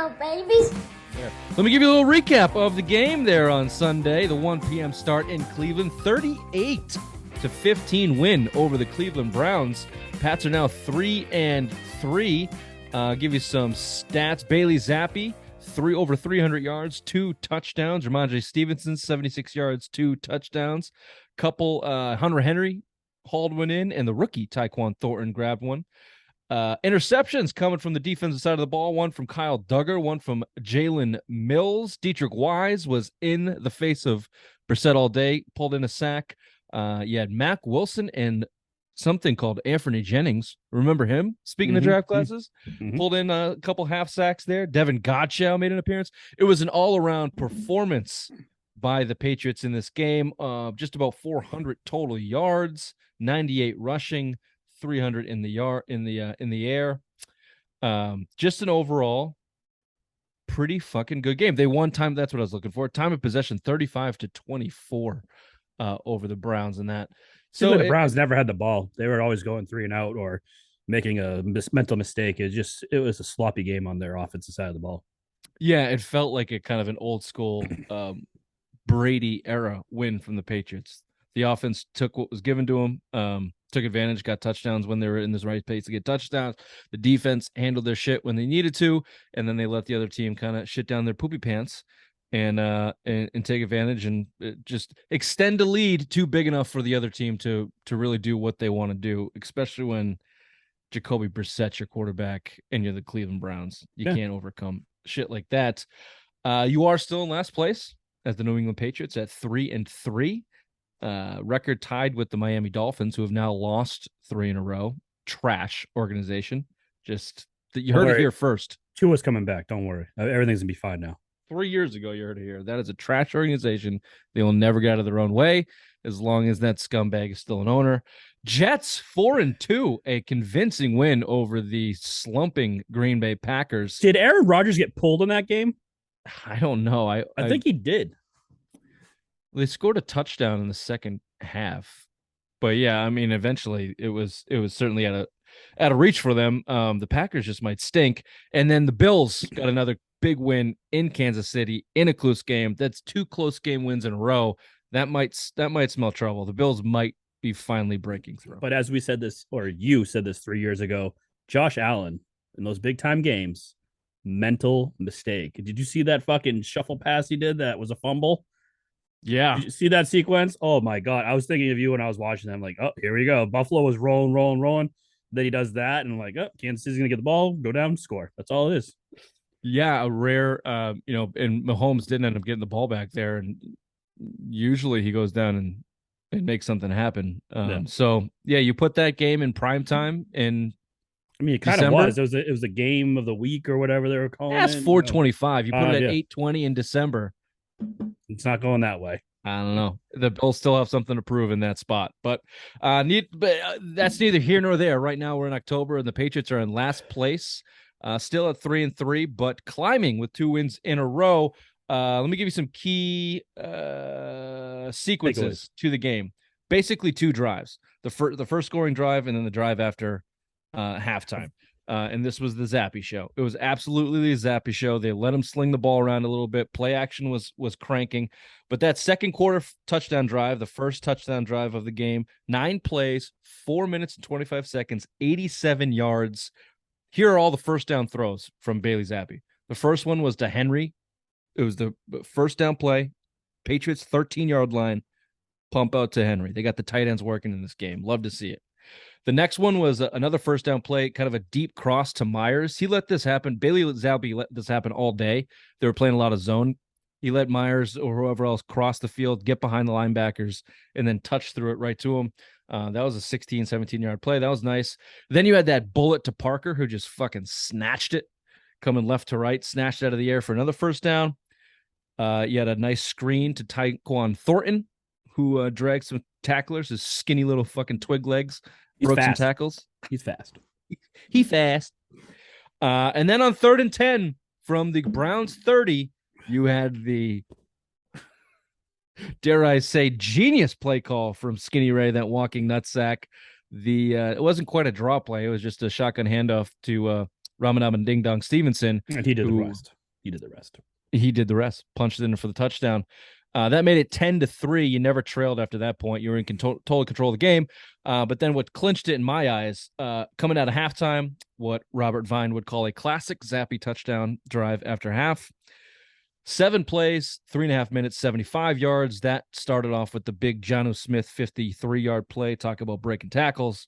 babies. There. Let me give you a little recap of the game there on Sunday. The 1 p.m. start in Cleveland, 38-15 win over the Cleveland Browns. Pats are now 3-3. Give you some stats. Bailey Zappe, over 300 yards, 2 touchdowns. Ramondre Stevenson, 76 yards, 2 touchdowns. Hunter Henry hauled one in, and the rookie Tyquan Thornton grabbed one. Interceptions coming from the defensive side of the ball. One from Kyle Duggar, one from Jalen Mills. Dietrich Wise was in the face of Brissett all day, pulled in a sack. You had Mac Wilson and something called Anthony Jennings. Remember him? Speaking of draft classes, pulled in a couple half sacks there. Devin Godchow made an appearance. It was an all-around performance by the Patriots in this game. Just about 400 total yards, 98 rushing, 300 in the air. Just an overall pretty fucking good game. They won time. That's what I was looking for. Time of possession 35-24 over the Browns in that. So the Browns never had the ball. They were always going 3 and out or making a mental mistake. It was a sloppy game on their offensive side of the ball. Yeah, it felt like a kind of an old school Brady era win from the Patriots. The offense took what was given to them, took advantage, got touchdowns when they were in this right pace to get touchdowns. The defense handled their shit when they needed to, and then they let the other team kind of shit down their poopy pants and take advantage and just extend a lead too big enough for the other team to really do what they want to do, especially when Jacoby Brissett's your quarterback and you're the Cleveland Browns. You can't overcome shit like that. You are still in last place as the New England Patriots at 3-3. Record tied with the Miami Dolphins, who have now lost 3 in a row. Trash organization. Just that you heard it here first. Tua's coming back. Don't worry. Everything's gonna be fine now. 3 years ago, you heard it here. That is a trash organization. They will never get out of their own way as long as that scumbag is still an owner. Jets 4-2, a convincing win over the slumping Green Bay Packers. Did Aaron Rodgers get pulled in that game? I don't know. I think he did. They scored a touchdown in the second half, but yeah, I mean, eventually it was certainly out of reach for them. The Packers just might stink, and then the Bills got another big win in Kansas City in a close game. That's 2 close game wins in a row. That might smell trouble. The Bills might be finally breaking through. But as we said this, or you said this 3 years ago, Josh Allen in those big time games, mental mistake. Did you see that fucking shuffle pass he did? That was a fumble. Yeah. Did you see that sequence? Oh my God. I was thinking of you when I was watching them. Like, oh, here we go. Buffalo was rolling. Then he does that. And I'm like, oh, Kansas City's going to get the ball, go down, score. That's all it is. Yeah. A rare, and Mahomes didn't end up getting the ball back there. And usually he goes down and makes something happen. So yeah, you put that game in prime time in I mean, it kind of was. It was a game of the week or whatever they were calling it. That's 425. You put it at 8:20 in December. It's not going that way. I don't know. The Bills still have something to prove in that spot, but that's neither here nor there. Right now we're in October, and the Patriots are in last place, still at 3-3, but climbing with 2 wins in a row. Let me give you some key sequences to the game. Basically, 2 drives: the first scoring drive, and then the drive after halftime. And this was the Zappe show. It was absolutely the Zappe show. They let him sling the ball around a little bit. Play action was cranking. But that second quarter touchdown drive, the first touchdown drive of the game, 9 plays, 4 minutes and 25 seconds, 87 yards. Here are all the first down throws from Bailey Zappe. The first one was to Henry. It was the first down play. Patriots 13-yard line, pump out to Henry. They got the tight ends working in this game. Love to see it. The next one was another first down play, kind of a deep cross to Myers. He let this happen. Bailey Zappe let this happen all day. They were playing a lot of zone. He let Myers or whoever else cross the field, get behind the linebackers, and then touch through it right to him. That was a 16, 17-yard play. That was nice. Then you had that bullet to Parker, who just fucking snatched it, coming left to right, snatched it out of the air for another first down. You had a nice screen to Tyquan Thornton, who dragged some tacklers, his skinny little fucking twig legs. Broke some tackles. He's fast. He fast. And then on 3rd and 10 from the Browns 30, you had the, dare I say, genius play call from Skinny Ray, that walking nutsack. It wasn't quite a draw play. It was just a shotgun handoff to Ramanam Ding Dong Stevenson, And he did the who rest. He did the rest. he did the rest, punched it in for the touchdown. That made it 10-3. You never trailed after that point. You were in total control of the game. But then what clinched it in my eyes, coming out of halftime, what Robert Vine would call a classic Zappe touchdown drive after half. 7 plays, 3.5 minutes, 75 yards. That started off with the big Jonnu Smith 53-yard play. Talk about breaking tackles.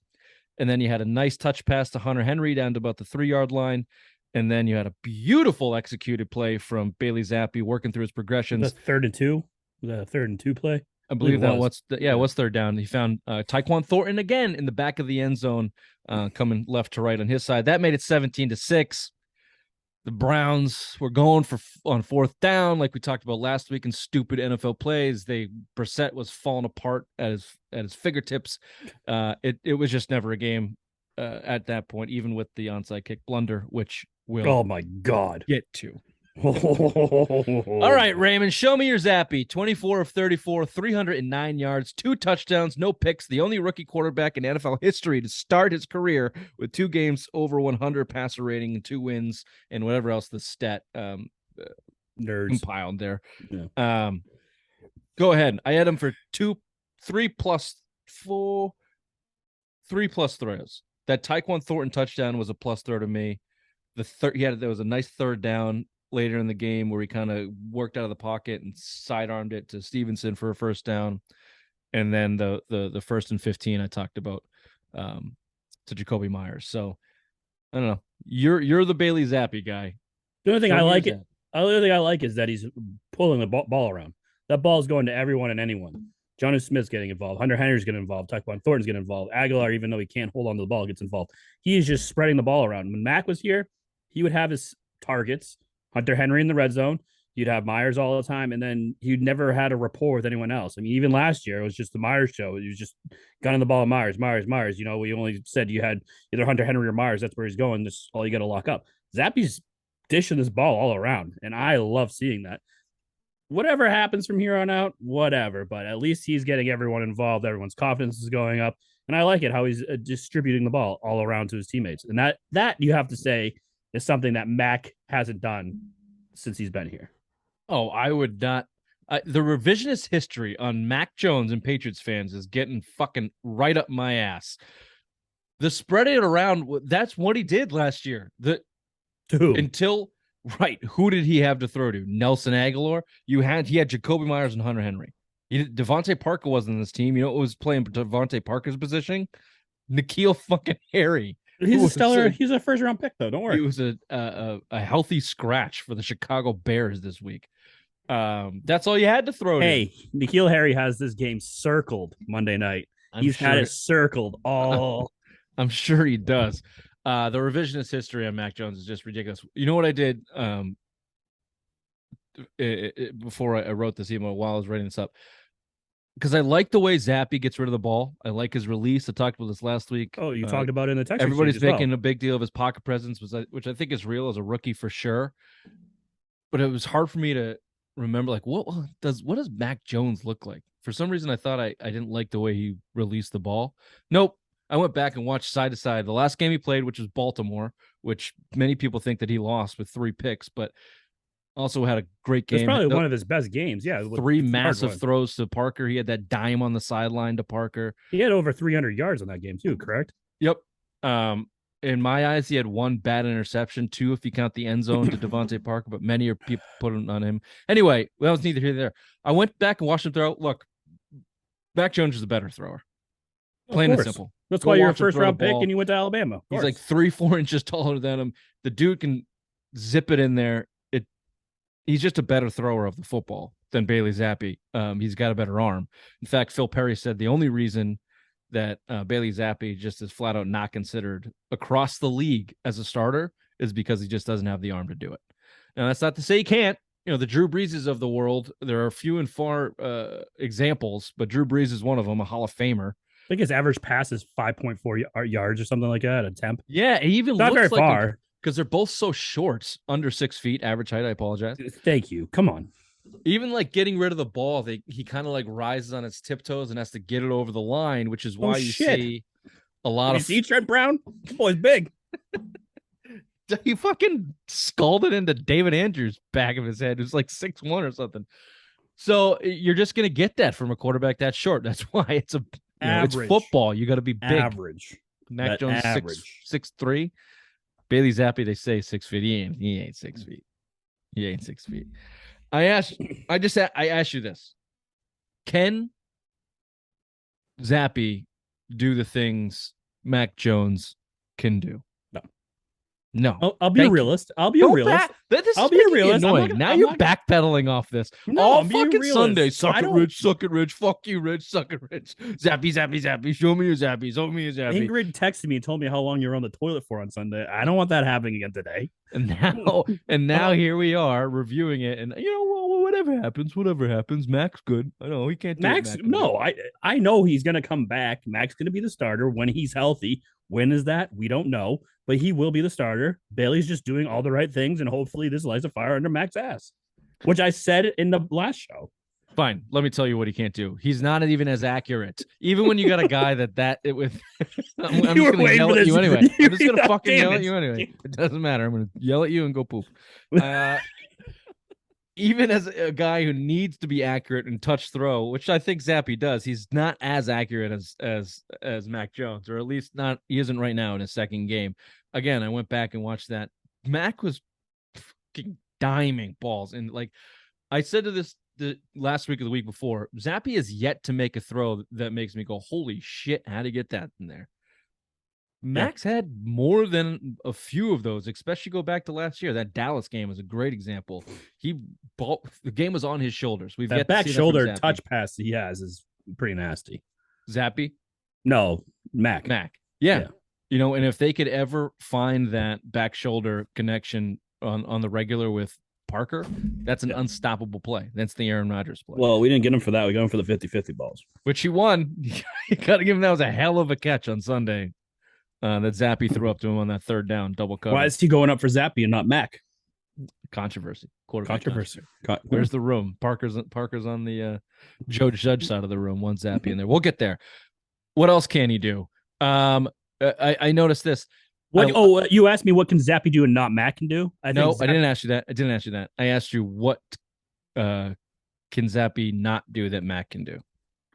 And then you had a nice touch pass to Hunter Henry down to about the 3-yard line. And then you had a beautiful executed play from Bailey Zappe working through his progressions. The 3rd and 2? Was that a 3rd and 2 play? I believe that was. It was third down. He found Tyquan Thornton again in the back of the end zone, coming left to right on his side. That made it 17-6. The Browns were going on 4th down, like we talked about last week in stupid NFL plays. Brissett was falling apart at his fingertips. It was just never a game at that point, even with the onside kick blunder, which we'll my God get to. All right, Raymond, show me your Zappe. 24 of 34, 309 yards, 2 touchdowns, no picks. The only rookie quarterback in NFL history to start his career with 2 games over 100 passer rating and 2 wins and whatever else the stat nerds compiled there. Yeah. Go ahead. I had him for 3 plus throws. That Tyquan Thornton touchdown was a plus throw to me. There was a nice 3rd down later in the game where he kind of worked out of the pocket and sidearmed it to Stevenson for a 1st down. And then the 1st and 15 I talked about to Jacoby Myers. So I don't know. You're the Bailey Zappe guy. The only thing I like is that he's pulling the ball around. That ball is going to everyone and anyone. Jonnu Smith's getting involved. Hunter Henry's getting involved. Tyquan Thornton's getting involved. Aguilar, even though he can't hold on to the ball, gets involved. He is just spreading the ball around. When Mac was here, he would have his targets. Hunter Henry in the red zone. You'd have Myers all the time, and then he never had a rapport with anyone else. I mean, even last year, it was just the Myers show. He was just gunning the ball, Myers. You know, we only said you had either Hunter Henry or Myers. That's where he's going. That's all you got to lock up. Zappe's dishing this ball all around, and I love seeing that. Whatever happens from here on out, whatever. But at least he's getting everyone involved. Everyone's confidence is going up, and I like it how he's distributing the ball all around to his teammates. And that you have to say is something that Mac hasn't done since he's been here. Oh, I would not. The revisionist history on Mac Jones and Patriots fans is getting fucking right up my ass. The spreading it around, that's what he did last year. Who did he have to throw to? Nelson Aguilar? He had Jacoby Myers and Hunter Henry. Devontae Parker wasn't in this team. You know what was playing Devontae Parker's position? N'Keal fucking Harry. He's a 1st round pick, though. Don't worry. He was a healthy scratch for the Chicago Bears this week. That's all you had to throw to. Hey, N'Keal Harry has this game circled Monday night. He's had it circled all. I'm sure he does. The revisionist history on Mac Jones is just ridiculous. You know what I did before I wrote this email while I was writing this up? Because I like the way Zappe gets rid of the ball. I like his release. I talked about this last week. Oh, you talked about it in the text. Everybody's making a big deal of his pocket presence, which I think is real as a rookie for sure. But it was hard for me to remember, like, what does Mac Jones look like? For some reason, I thought I didn't like the way he released the ball. Nope. I went back and watched side to side. The last game he played, which was Baltimore, which many people think that he lost with 3 picks, but also had a great game. It's probably one of his best games. Yeah. 3 massive throws to Parker. He had that dime on the sideline to Parker. He had over 300 yards on that game too, correct? Yep. In my eyes, he had 1 bad interception, 2 if you count the end zone to Devontae Parker, but many are people putting on him. Anyway, that was neither here nor there. I went back and watched him throw. Look, Mac Jones is a better thrower. Plain and simple. That's why you're a 1st round pick and you went to Alabama. He's like 3-4 inches taller than him. The dude can zip it in there. He's just a better thrower of the football than Bailey Zappe. He's got a better arm. In fact, Phil Perry said the only reason that Bailey Zappe just is flat out not considered across the league as a starter is because he just doesn't have the arm to do it. Now, that's not to say he can't. You know, the Drew Breeses of the world, there are few and far examples, but Drew Brees is one of them, a Hall of Famer. I think his average pass is 5.4 yards or something like that, a temp. Yeah, he even not looks very far. Because they're both so short, under 6 feet, average height. I apologize. Thank you. Come on. Even like getting rid of the ball, he kind of like rises on its tiptoes and has to get it over the line, which is why you see a lot of. You see Trent Brown? The boy's big. he fucking scalded into David Andrews' back of his head, who's like 6'1" or something. So you're just gonna get that from a quarterback that short. That's why it's it's football. You got to be big. Average. Mac That Jones average. 6'3". Bailey Zappi, they say 6 feet. He ain't 6 feet. He ain't 6 feet. I asked you this: can Zappi do the things Mac Jones can do? No. I'll be a realist. I'll be a realist. I'll be a realist. Annoying. Now you're backpedaling off this. No, all I'm being fucking realist. Sunday. Suck it, Rich. Suck it, Rich. Fuck you, Rich. Suck it, Rich. Zappy, zappy, zappy. Show me your zappy. Show me your zappy. Ingrid texted me and told me how long you're on the toilet for on Sunday. I don't want that happening again today. And now here we are reviewing it, and well, whatever happens. Mac's good. I know he can't. Max, no, I know he's gonna come back. Mac's gonna be the starter when he's healthy. When is that? We don't know, but he will be the starter. Bailey's just doing all the right things, and hopefully this lights a fire under Mac's ass, which I said in the last show. Fine. Let me tell you what he can't do. He's not even as accurate. Even when you got a guy that it with, I'm just going to yell at you anyway. I'm just going to fucking yell at you anyway. It doesn't matter. I'm going to yell at you and go poop. Even as a guy who needs to be accurate and touch throw, which I think Zappe does, he's not as accurate as Mac Jones, or at least not. He isn't right now in his second game. Again, I went back and watched that. Mac was fucking diming balls, and like I said to this the last week or the week before, Zappe is yet to make a throw that makes me go, "Holy shit! How to get that in there?" Max had more than a few of those, especially go back to last year. That Dallas game was a great example. The game was on his shoulders. We've that back shoulder touch pass he has is pretty nasty. Zappe? No, Mac. Yeah. And if they could ever find that back shoulder connection on the regular with Parker, that's an unstoppable play. That's the Aaron Rodgers play. Well, we didn't get him for that. We got him for the 50-50 balls. Which he won. You got to give him that was a hell of a catch on Sunday. That Zappe threw up to him on that third down, double cover. Why is he going up for Zappe and not Mac? Controversy. Controversy. Where's the room? Parker's on the Joe Judge side of the room. One Zappe in there. We'll get there. What else can he do? I noticed this. You asked me what can Zappe do and not Mac can do? I didn't ask you that. I asked you what can Zappe not do that Mac can do.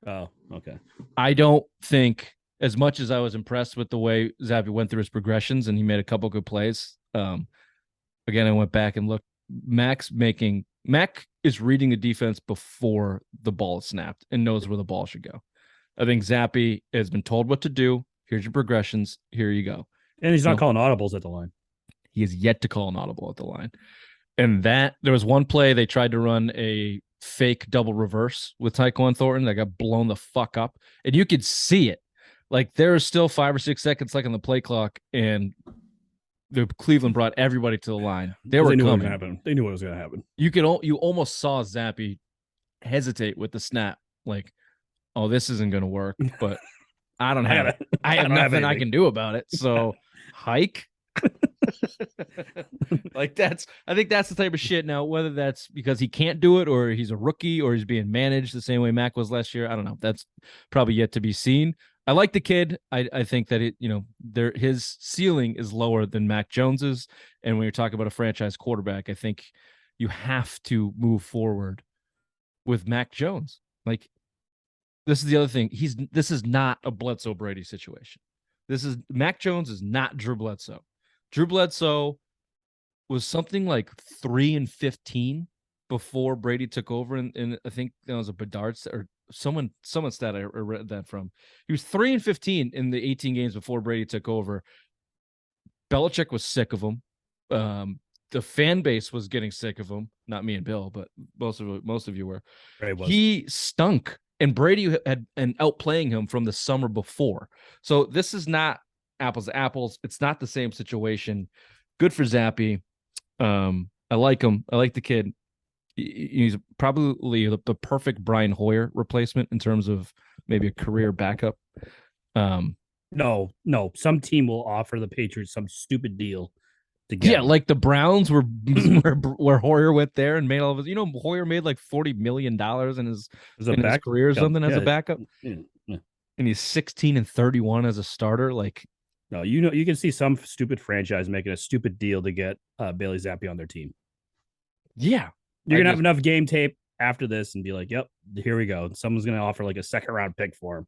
Oh, okay. I don't think, as much as I was impressed with the way Zappe went through his progressions and he made a couple good plays. Again, I went back and looked. Mac is reading the defense before the ball is snapped and knows where the ball should go. I think Zappe has been told what to do. Here's your progressions. Here you go. And he's not calling audibles at the line. He has yet to call an audible at the line. And there was one play they tried to run a fake double reverse with Tyquan Thornton that got blown the fuck up. And you could see it. Like there is still 5 or 6 seconds left on the play clock, and the Cleveland brought everybody to the line. They were coming. They knew what was going to happen. You almost saw Zappe hesitate with the snap, like, "Oh, this isn't going to work." But I don't have it. I have nothing I can do about it. So hike. I think that's the type of shit. Now, whether that's because he can't do it or he's a rookie or he's being managed the same way Mac was last year, I don't know. That's probably yet to be seen. I like the kid. I think that his ceiling is lower than Mac Jones's. And when you're talking about a franchise quarterback, I think you have to move forward with Mac Jones. Like, this is the other thing. This is not a Bledsoe Brady situation. Mac Jones is not Drew Bledsoe. Drew Bledsoe was something like 3-15 before Brady took over, and I think that was a Bedard or someone stat I read that from. He was 3-15 in the 18 games before Brady took over. Belichick was sick of him. The fan base was getting sick of him. Not me and Bill, but most of you were. He stunk, and Brady had been outplaying him from the summer before. So this is not apples to apples. It's not the same situation. Good for Zappe. I like him. I like the kid. He's probably the perfect Brian Hoyer replacement in terms of maybe a career backup. No. Some team will offer the Patriots some stupid deal to get. Yeah, like the Browns where Hoyer went there and made all of his. Hoyer made like $40 million in his career or something as a backup. Yeah. And he's 16-31 as a starter. Like, No, you know, you can see some stupid franchise making a stupid deal to get Bailey Zappi on their team. Yeah. You're I gonna have just enough game tape after this and be like, "Yep, here we go." Someone's gonna offer like a second round pick for him.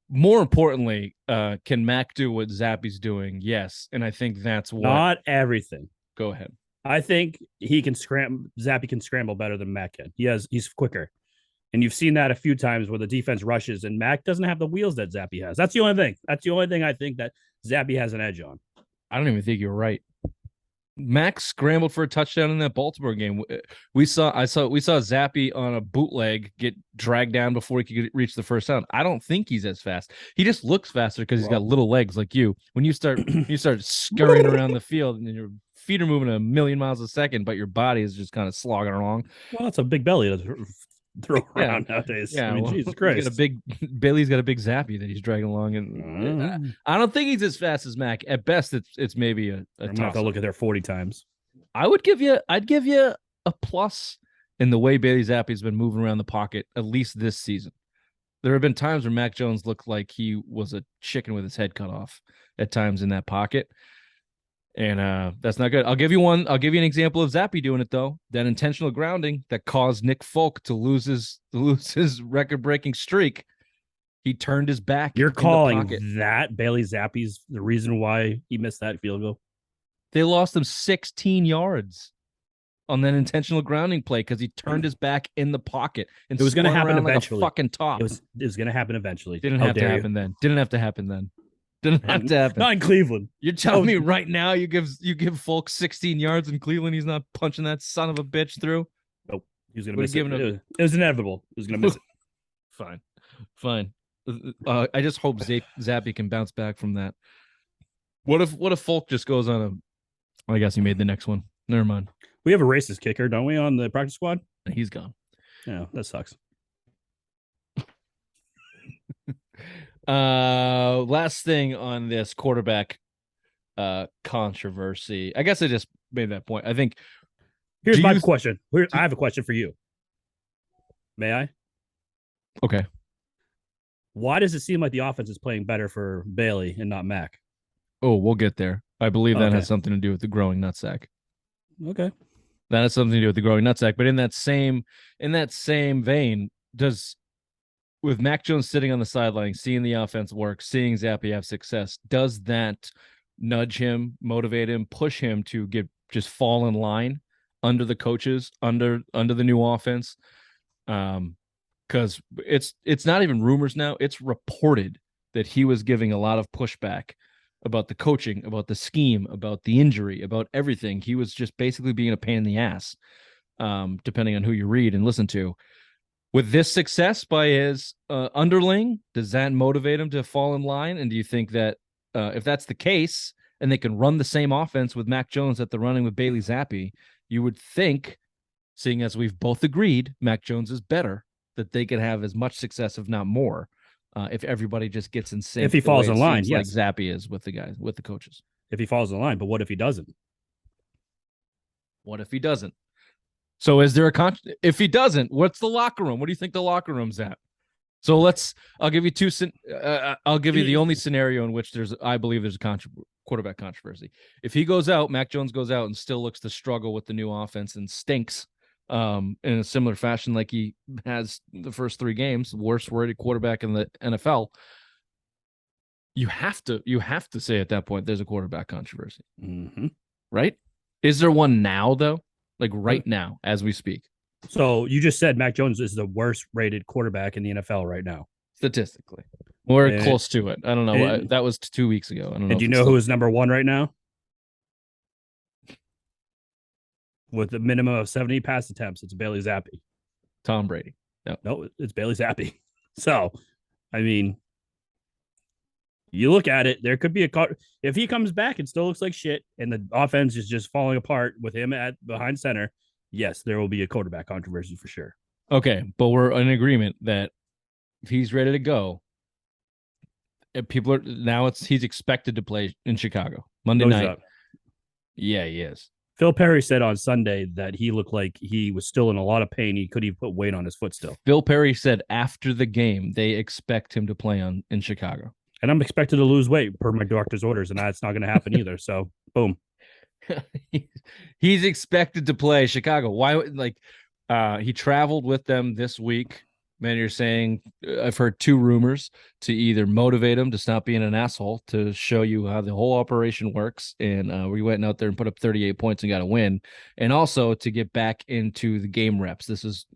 more importantly, can Mac do what Zappy's doing? Yes. And I think that's what Not everything. go ahead. I think he can scramble. Zappy can scramble better than Mac can. He's quicker, and you've seen that a few times where the defense rushes and Mac doesn't have the wheels that Zappy has. That's the only thing. That's the only thing I think that Zappy has an edge on. I don't even think you're right. Max scrambled for a touchdown in that Baltimore game. We saw Zappy on a bootleg get dragged down before he could reach the first down. I don't think he's as fast. He just looks faster because he's got little legs like you. When you start scurrying around the field and your feet are moving a million miles a second, but your body is just kind of slogging along. Well, it's a big belly to throw around nowadays. Yeah, I mean, Jesus Christ. Bailey's got a big Zappy that he's dragging along, and I don't think he's as fast as Mac. At best, it's maybe a I'm gonna have to look at there 40 times. I'd give you a plus in the way Bailey Zappi's been moving around the pocket, at least this season. There have been times where Mac Jones looked like he was a chicken with his head cut off at times in that pocket. And that's not good. I'll give you one. I'll give you an example of Zappe doing it though. That intentional grounding that caused Nick Folk to lose his record-breaking streak. He turned his back. You're calling that Bailey Zappe's the reason why he missed that field goal? They lost him 16 yards on that intentional grounding play because he turned his back in the pocket and it was going to happen eventually. Like a fucking top. It was going to happen eventually. Didn't have to happen then. Didn't have to happen then. Didn't have to happen. Not in Cleveland. You're telling me right now you give Folk 16 yards in Cleveland, he's not punching that son of a bitch through? Nope. He was going to miss it. It was inevitable. He was going to miss it. Fine. I just hope Zappe can bounce back from that. What if Folk just goes on a? I guess he made the next one. Never mind. We have a racist kicker, don't we, on the practice squad? He's gone. Yeah, that sucks. Last thing on this quarterback controversy. I guess I just made that point. I think. Here's my question. I have a question for you. May I? Okay. Why does it seem like the offense is playing better for Bailey and not Mac? Oh, we'll get there. I believe that has something to do with the growing nutsack. Okay. That has something to do with the growing nutsack. But in that same vein, with Mac Jones sitting on the sideline, seeing the offense work, seeing Zappe have success, does that nudge him, motivate him, push him to just fall in line under the coaches, under the new offense? Because it's not even rumors now; it's reported that he was giving a lot of pushback about the coaching, about the scheme, about the injury, about everything. He was just basically being a pain in the ass, depending on who you read and listen to. With this success by his underling, does that motivate him to fall in line? And do you think that if that's the case, and they can run the same offense with Mac Jones at the running with Bailey Zappe, you would think, seeing as we've both agreed Mac Jones is better, that they could have as much success, if not more, if everybody just gets in sync. If he falls in line, yes. Like Zappe is with the guys, with the coaches. If he falls in line, but what if he doesn't? What if he doesn't? So is there if he doesn't, what's the locker room? What do you think the locker room's at? So I'll give you I'll give you the only scenario in which I believe there's a quarterback controversy. If he goes out, Mac Jones goes out and still looks to struggle with the new offense and stinks in a similar fashion like he has the first 3 games, worst rated quarterback in the NFL. You have to say at that point there's a quarterback controversy. Mm-hmm. Right? Is there one now though? Like right now, as we speak. So you just said Mac Jones is the worst rated quarterback in the NFL right now. Statistically. We're close to it. I don't know. That was 2 weeks ago. I don't know. And do you know who is number 1 right now? With a minimum of 70 pass attempts, it's Bailey Zappe. Tom Brady. No, it's Bailey Zappe. So, I mean, you look at it, there could be if he comes back and still looks like shit and the offense is just falling apart with him at behind center, yes, there will be a quarterback controversy for sure. Okay, but we're in agreement that if he's ready to go, he's expected to play in Chicago Monday night. Yeah, he is. Phil Perry said on Sunday that he looked like he was still in a lot of pain. He couldn't even put weight on his foot still. Phil Perry said after the game they expect him to play in Chicago. And I'm expected to lose weight per my doctor's orders, and that's not going to happen either. So, boom. He's expected to play Chicago. Why? Like, he traveled with them this week. Man, you're saying I've heard two rumors to either motivate him to stop being an asshole, to show you how the whole operation works, and we went out there and put up 38 points and got a win, and also to get back into the game reps. This is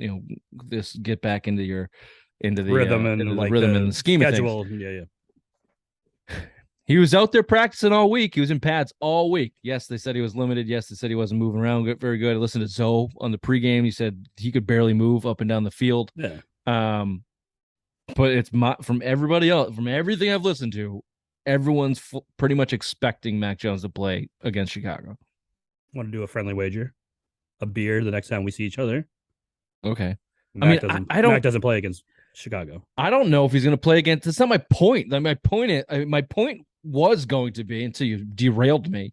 this get back into the Rhythm and into the like rhythm the and the scheme schedule. of things. Yeah. He was out there practicing all week. He was in pads all week. Yes, they said he was limited. Yes, they said he wasn't moving around very good. I listened to Zoe on the pregame. He said he could barely move up and down the field. Yeah. But it's from everybody else, from everything I've listened to, everyone's pretty much expecting Mac Jones to play against Chicago. Want to do a friendly wager? A beer the next time we see each other. Okay. Mac Mac doesn't play against Chicago. I don't know if he's going to play against. That's not my point. Like my point was going to be, until you derailed me,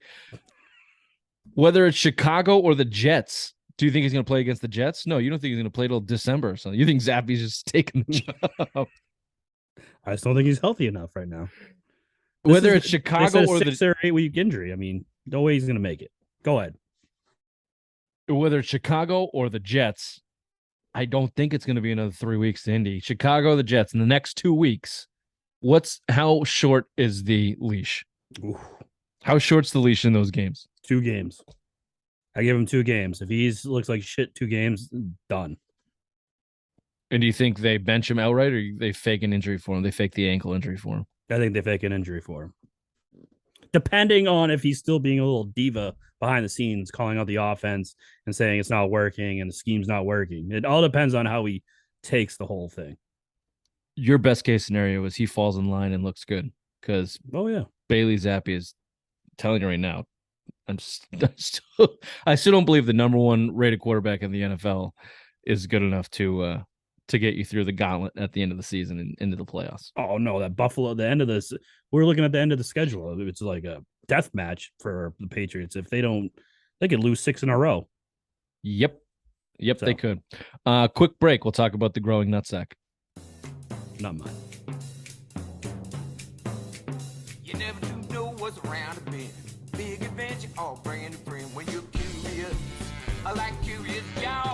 whether it's Chicago or the Jets. Do you think he's going to play against the Jets? No, you don't think he's going to play till December or something. You think Zappe's just taking the job? I just don't think he's healthy enough right now. Whether it's Chicago or the 6 or 8 week injury, I mean, no way he's going to make it. Go ahead. Whether it's Chicago or the Jets, I don't think it's going to be another 3 weeks to Indy. Chicago, the Jets in the next 2 weeks. How short is the leash? Ooh. How short's the leash in those games? 2 games. I give him 2 games. If he looks like shit 2 games, done. And do you think they bench him outright, or they fake an injury for him? They fake the ankle injury for him? I think they fake an injury for him. Depending on if he's still being a little diva behind the scenes, calling out the offense and saying it's not working and the scheme's not working. It all depends on how he takes the whole thing. Your best case scenario is he falls in line and looks good, because Bailey Zappe is telling you right now. I still don't believe the number 1 rated quarterback in the NFL is good enough to get you through the gauntlet at the end of the season and into the playoffs. Oh no, that Buffalo, the end of this, we're looking at the end of the schedule. It's like a death match for the Patriots. If they don't, they could lose 6 in a row. Yep, they could. Quick break. We'll talk about the growing nutsack. Not mine. You never do know what's around the bend. Big adventure, all bringing a friend when you're curious. I like curious, y'all.